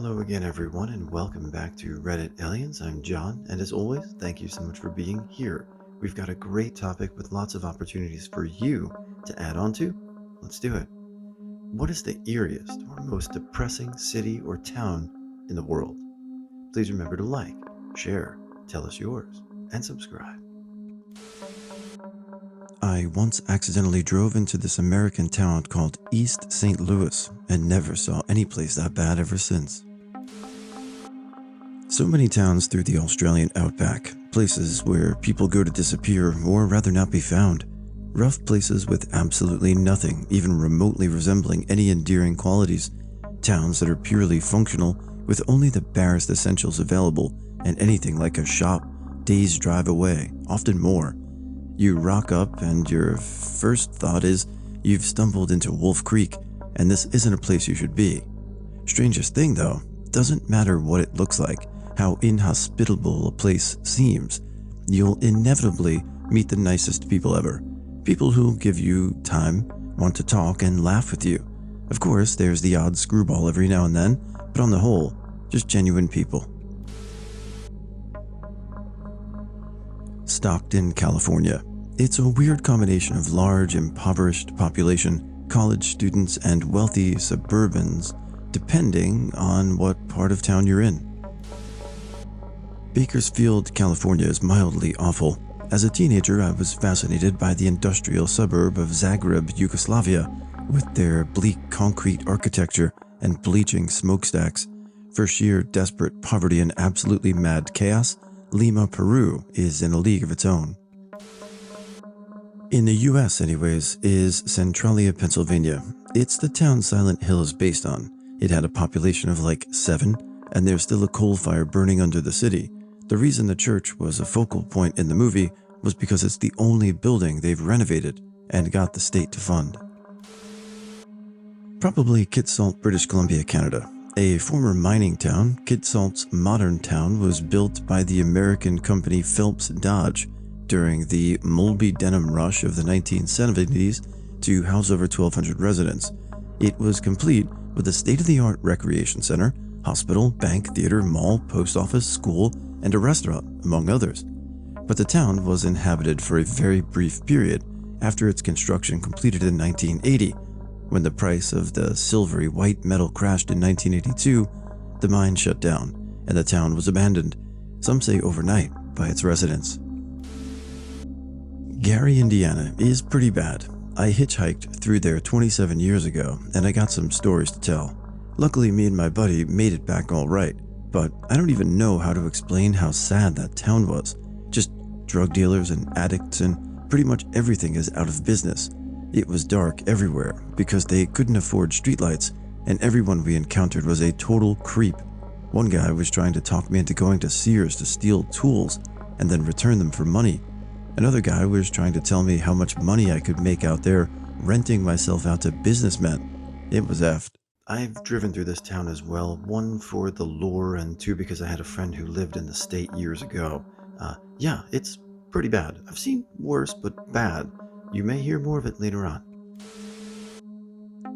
Hello again, everyone, and welcome back to Reddit Aliens. I'm John, and as always, thank you so much for being here. We've got a great topic with lots of opportunities for you to add on to. Let's do it. What is the eeriest or most depressing city or town in the world? Please remember to like, share, tell us yours, and subscribe. I once accidentally drove into this American town called East St. Louis and never saw any place that bad ever since. So many towns through the Australian Outback, places where people go to disappear or rather not be found. Rough places with absolutely nothing even remotely resembling any endearing qualities. Towns that are purely functional with only the barest essentials available and anything like a shop days drive away, often more. You rock up and your first thought is you've stumbled into Wolf Creek and this isn't a place you should be. Strangest thing though, doesn't matter what it looks like, how inhospitable a place seems, you'll inevitably meet the nicest people ever. People who'll give you time, want to talk and laugh with you. Of course, there's the odd screwball every now and then, but on the whole, just genuine people. Stockton, California. It's a weird combination of large, impoverished population, college students, and wealthy suburbans, depending on what part of town you're in. Bakersfield, California is mildly awful. As a teenager, I was fascinated by the industrial suburb of Zagreb, Yugoslavia, with their bleak concrete architecture and bleaching smokestacks. For sheer desperate poverty and absolutely mad chaos, Lima, Peru is in a league of its own. In the US anyways, is Centralia, Pennsylvania. It's the town Silent Hill is based on. It had a population of like 7, and there's still a coal fire burning under the city. The reason the church was a focal point in the movie was because it's the only building they've renovated and got the state to fund. Probably Kitsault, British Columbia, Canada. A former mining town, Kitsault's modern town was built by the American company Phelps Dodge during the molybdenum rush of the 1970s to house over 1,200 residents. It was complete with a state-of-the-art recreation center, hospital, bank, theater, mall, post office, school, and a restaurant, among others. But the town was inhabited for a very brief period after its construction completed in 1980. When the price of the silvery white metal crashed in 1982, the mine shut down and the town was abandoned, some say overnight, by its residents. Gary, Indiana is pretty bad. I hitchhiked through there 27 years ago and I got some stories to tell. Luckily, me and my buddy made it back all right, but I don't even know how to explain how sad that town was. Just drug dealers and addicts and pretty much everything is out of business. It was dark everywhere because they couldn't afford streetlights, and everyone we encountered was a total creep. One guy was trying to talk me into going to Sears to steal tools and then return them for money. Another guy was trying to tell me how much money I could make out there renting myself out to businessmen. It was effed. I've driven through this town as well, one for the lore and two because I had a friend who lived in the state years ago. Yeah, it's pretty bad. I've seen worse, but bad. You may hear more of it later on.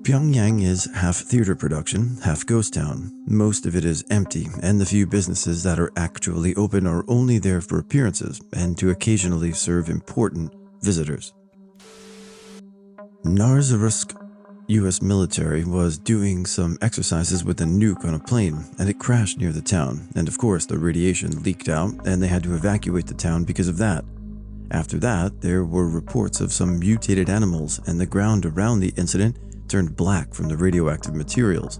Pyongyang is half theater production, half ghost town. Most of it is empty, and the few businesses that are actually open are only there for appearances and to occasionally serve important visitors. Narsarsuaq, US military, was doing some exercises with a nuke on a plane, and it crashed near the town, and of course the radiation leaked out and they had to evacuate the town because of that. After that, there were reports of some mutated animals, and the ground around the incident turned black from the radioactive materials.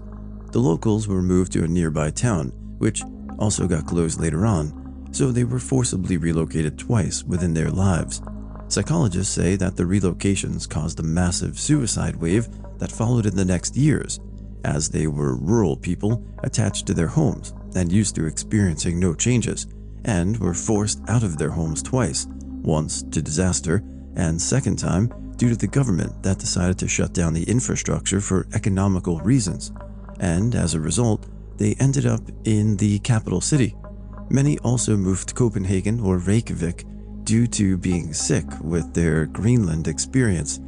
The locals were moved to a nearby town, which also got closed later on, so they were forcibly relocated twice within their lives. Psychologists say that the relocations caused a massive suicide wave that followed in the next years, as they were rural people attached to their homes and used to experiencing no changes, and were forced out of their homes twice, once to disaster, and second time due to the government that decided to shut down the infrastructure for economical reasons, and as a result, they ended up in the capital city. Many also moved to Copenhagen or Reykjavik due to being sick with their Greenland experience.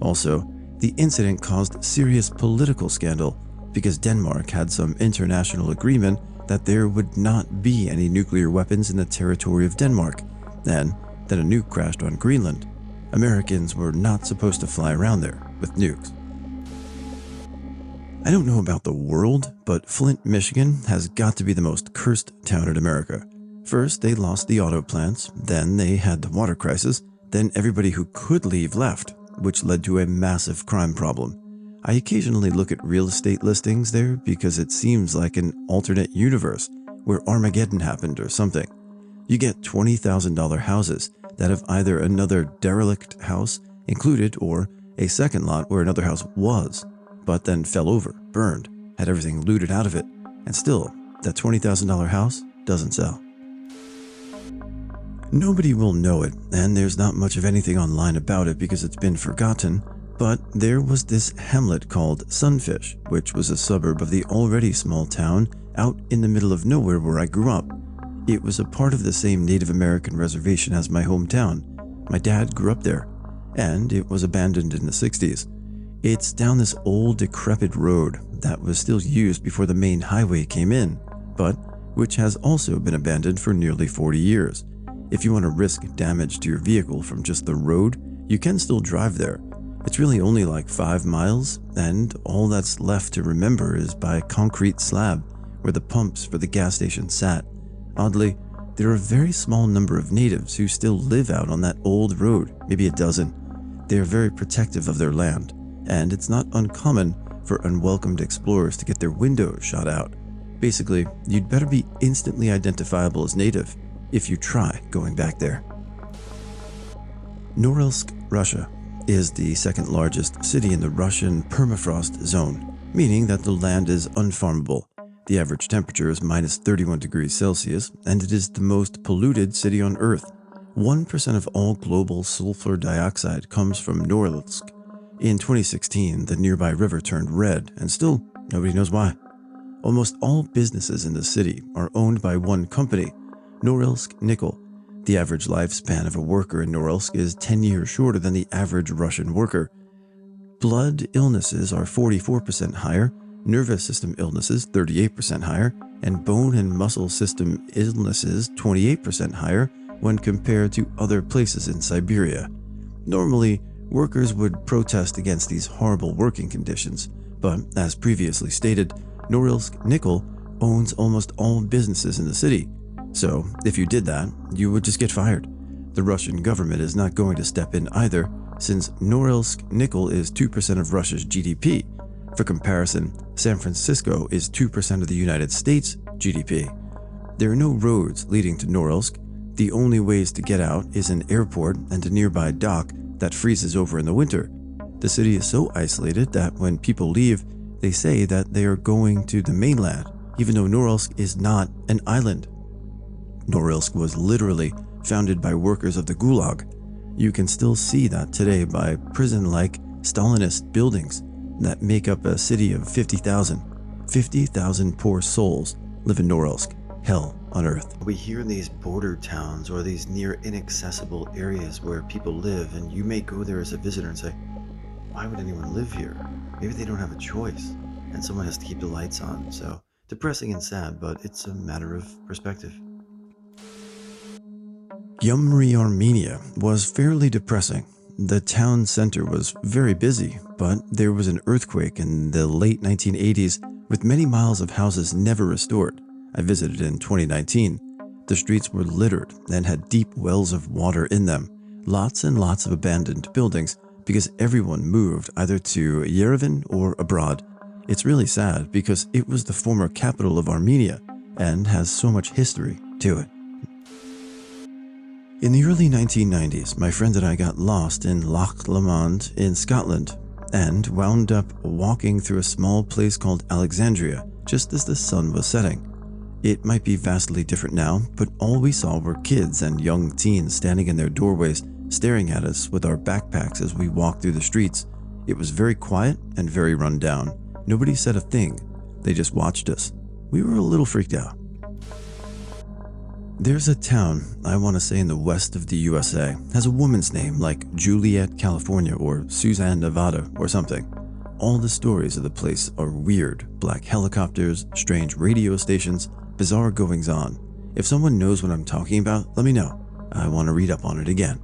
Also, the incident caused serious political scandal. because Denmark had some international agreement that there would not be any nuclear weapons in the territory of Denmark, and then a nuke crashed on Greenland. Americans were not supposed to fly around there with nukes. I don't know about the world, but Flint, Michigan has got to be the most cursed town in America. First, they lost the auto plants, then they had the water crisis, then everybody who could leave left, which led to a massive crime problem. I occasionally look at real estate listings there because it seems like an alternate universe where Armageddon happened or something. You get $20,000 houses that have either another derelict house included or a second lot where another house was, but then fell over, burned, had everything looted out of it, and still, that $20,000 house doesn't sell. Nobody will know it, and there's not much of anything online about it because it's been forgotten, but there was this hamlet called Sunfish, which was a suburb of the already small town out in the middle of nowhere where I grew up. It was a part of the same Native American reservation as my hometown. My dad grew up there, and it was abandoned in the 60s. It's down this old decrepit road that was still used before the main highway came in, but which has also been abandoned for nearly 40 years. If you want to risk damage to your vehicle from just the road, you can still drive there. It's really only like 5 miles, and all that's left to remember is by a concrete slab where the pumps for the gas station sat. Oddly, there are a very small number of natives who still live out on that old road, maybe a dozen. They are very protective of their land, and it's not uncommon for unwelcomed explorers to get their windows shot out. Basically, you'd better be instantly identifiable as native if you try going back there. Norilsk, Russia, is the second largest city in the Russian permafrost zone, meaning that the land is unfarmable. The average temperature is minus 31 degrees Celsius, and it is the most polluted city on Earth. 1% of all global sulfur dioxide comes from Norilsk. In 2016, the nearby river turned red, and still nobody knows why. Almost all businesses in the city are owned by one company, Norilsk Nickel. The average lifespan of a worker in Norilsk is 10 years shorter than the average Russian worker. Blood illnesses are 44% higher, nervous system illnesses 38% higher, and bone and muscle system illnesses 28% higher when compared to other places in Siberia. Normally, workers would protest against these horrible working conditions, but as previously stated, Norilsk Nickel owns almost all businesses in the city. So, if you did that, you would just get fired. The Russian government is not going to step in either, since Norilsk Nickel is 2% of Russia's GDP. For comparison, San Francisco is 2% of the United States GDP. There are no roads leading to Norilsk. The only ways to get out is an airport and a nearby dock that freezes over in the winter. The city is so isolated that when people leave, they say that they are going to the mainland, even though Norilsk is not an island. Norilsk was literally founded by workers of the Gulag. You can still see that today by prison-like Stalinist buildings that make up a city of 50,000. 50,000 poor souls live in Norilsk, hell on earth. We hear in these border towns or these near inaccessible areas where people live, and you may go there as a visitor and say, why would anyone live here? Maybe they don't have a choice, and someone has to keep the lights on. So depressing and sad, but it's a matter of perspective. Gyumri, Armenia was fairly depressing. The town center was very busy, but there was an earthquake in the late 1980s with many miles of houses never restored. I visited in 2019. The streets were littered and had deep wells of water in them, lots and lots of abandoned buildings because everyone moved either to Yerevan or abroad. It's really sad because it was the former capital of Armenia and has so much history to it. In the early 1990s, my friend and I got lost in Loch Lomond in Scotland and wound up walking through a small place called Alexandria just as the sun was setting. It might be vastly different now, but all we saw were kids and young teens standing in their doorways staring at us with our backpacks as we walked through the streets. It was very quiet and very run down. Nobody said a thing. They just watched us. We were a little freaked out. There's a town, I want to say in the west of the USA, has a woman's name like Juliet, California, or Suzanne, Nevada, or something. all the stories of the place are weird. Black helicopters, strange radio stations, bizarre goings-on. If someone knows what I'm talking about, let me know. I want to read up on it again.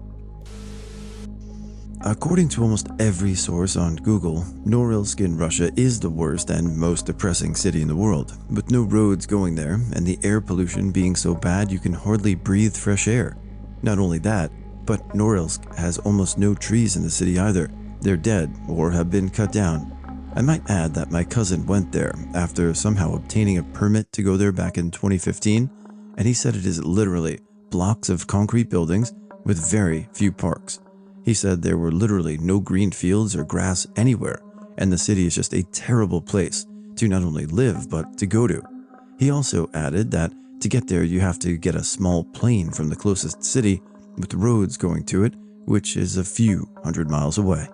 According to almost every source on Google, Norilsk in Russia is the worst and most depressing city in the world, with no roads going there and the air pollution being so bad you can hardly breathe fresh air. Not only that, but Norilsk has almost no trees in the city either. They're dead or have been cut down. I might add that my cousin went there after somehow obtaining a permit to go there back in 2015, and he said it is literally blocks of concrete buildings with very few parks. He said there were literally no green fields or grass anywhere, and the city is just a terrible place to not only live but to go to. He also added that to get there you have to get a small plane from the closest city with roads going to it, which is a few hundred miles away.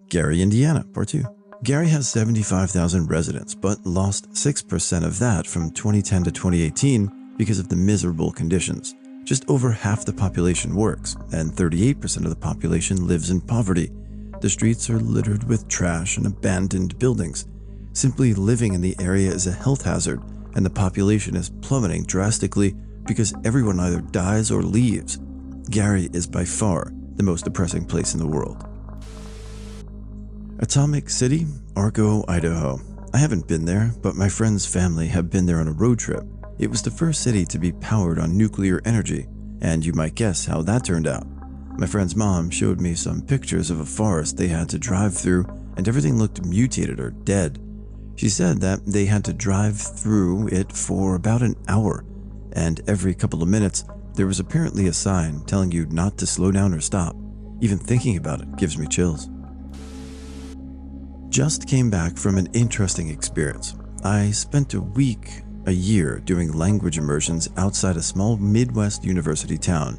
Gary, Indiana, Part 2. Gary has 75,000 residents, but lost 6% of that from 2010 to 2018 because of the miserable conditions. Just over half the population works, and 38% of the population lives in poverty. The streets are littered with trash and abandoned buildings. Simply living in the area is a health hazard, and the population is plummeting drastically because everyone either dies or leaves. Gary is by far the most depressing place in the world. Atomic City, Arco, Idaho. I haven't been there, but my friend's family have been there on a road trip. It was the first city to be powered on nuclear energy, and you might guess how that turned out. My friend's mom showed me some pictures of a forest they had to drive through, and everything looked mutated or dead. She said that they had to drive through it for about an hour, and every couple of minutes there was apparently a sign telling you not to slow down or stop. Even thinking about it gives me chills. Just came back from an interesting experience. I spent a year doing language immersions outside a small Midwest university town.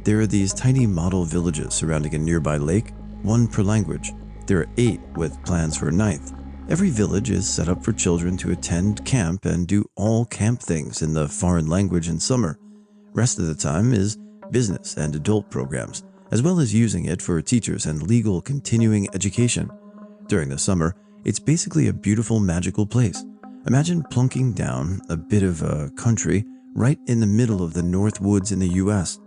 There are these tiny model villages surrounding a nearby lake, one per language. There are 8 with plans for a 9th. Every village is set up for children to attend camp and do all camp things in the foreign language in summer. Rest of the time is business and adult programs, as well as using it for teachers and legal continuing education. During the summer, it's basically a beautiful, magical place. Imagine plunking down a bit of a country right in the middle of the North Woods in the US.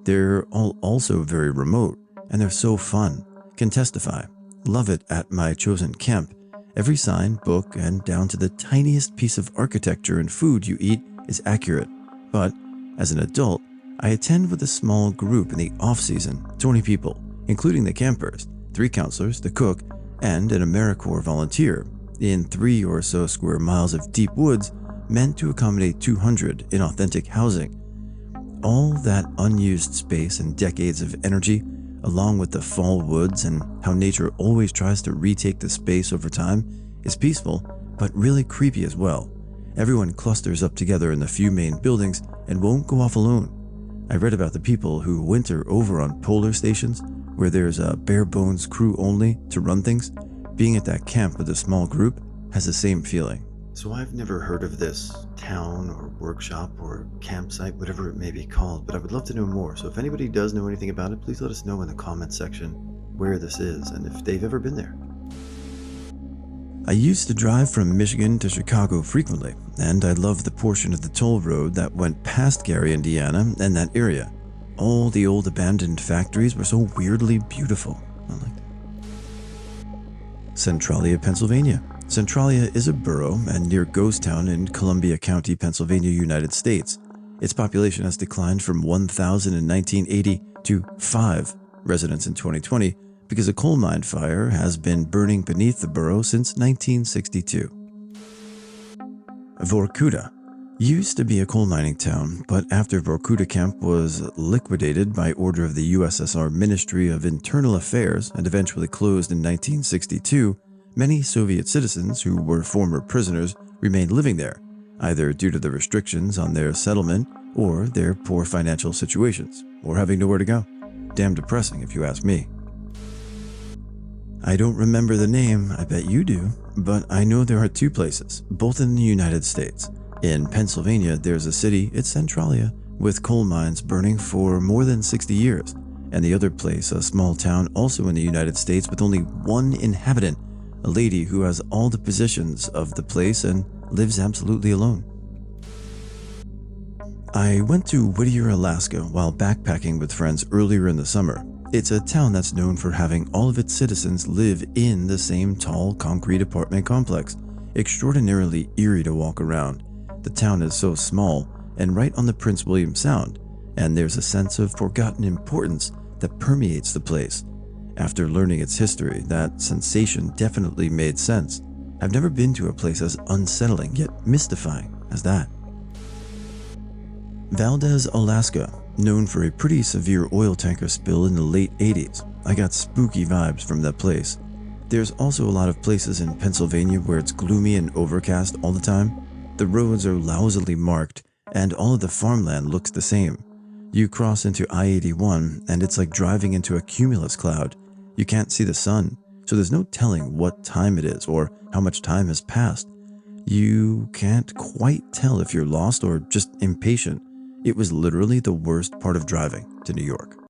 They're all also very remote, and they're so fun. Can testify. Love it at my chosen camp. Every sign, book, and down to the tiniest piece of architecture and food you eat is accurate. But as an adult, I attend with a small group in the off-season, 20 people, including the campers, 3 counselors, the cook, and an AmeriCorps volunteer, in 3 or so square miles of deep woods meant to accommodate 200 in authentic housing. All that unused space and decades of energy, along with the fall woods and how nature always tries to retake the space over time, is peaceful, but really creepy as well. Everyone clusters up together in the few main buildings and won't go off alone. I read about the people who winter over on polar stations, where there's a bare-bones crew only to run things. Being at that camp with a small group has the same feeling. So I've never heard of this town or workshop or campsite, whatever it may be called, but I would love to know more. So if anybody does know anything about it, please let us know in the comments section where this is and if they've ever been there. I used to drive from Michigan to Chicago frequently, and I loved the portion of the toll road that went past Gary, Indiana, and that area. All the old abandoned factories were so weirdly beautiful. I liked it. Centralia, Pennsylvania. Centralia is a borough and near Ghost Town in Columbia County, Pennsylvania, United States. Its population has declined from 1,000 in 1980 to 5 residents in 2020 because a coal mine fire has been burning beneath the borough since 1962. Vorkuta used to be a coal mining town, but after Vorkuta camp was liquidated by order of the USSR Ministry of Internal Affairs and eventually closed in 1962, many Soviet citizens who were former prisoners remained living there, either due to the restrictions on their settlement or their poor financial situations, or having nowhere to go. Damn depressing if you ask me. I don't remember the name, I bet you do, but I know there are 2 places, both in the United States. In Pennsylvania, there's a city, it's Centralia, with coal mines burning for more than 60 years, and the other place a small town also in the United States with only one inhabitant, a lady who has all the possessions of the place and lives absolutely alone. I went to Whittier, Alaska while backpacking with friends earlier in the summer. It's a town that's known for having all of its citizens live in the same tall concrete apartment complex. Extraordinarily eerie to walk around. The town is so small and right on the Prince William Sound, and there's a sense of forgotten importance that permeates the place. After learning its history, that sensation definitely made sense. I've never been to a place as unsettling yet mystifying as that. Valdez, Alaska, known for a pretty severe oil tanker spill in the late 80s. I got spooky vibes from that place. There's also a lot of places in Pennsylvania where it's gloomy and overcast all the time. The roads are lousily marked, and all of the farmland looks the same. You cross into I-81, and it's like driving into a cumulus cloud. You can't see the sun, so there's no telling what time it is or how much time has passed. You can't quite tell if you're lost or just impatient. It was literally the worst part of driving to New York.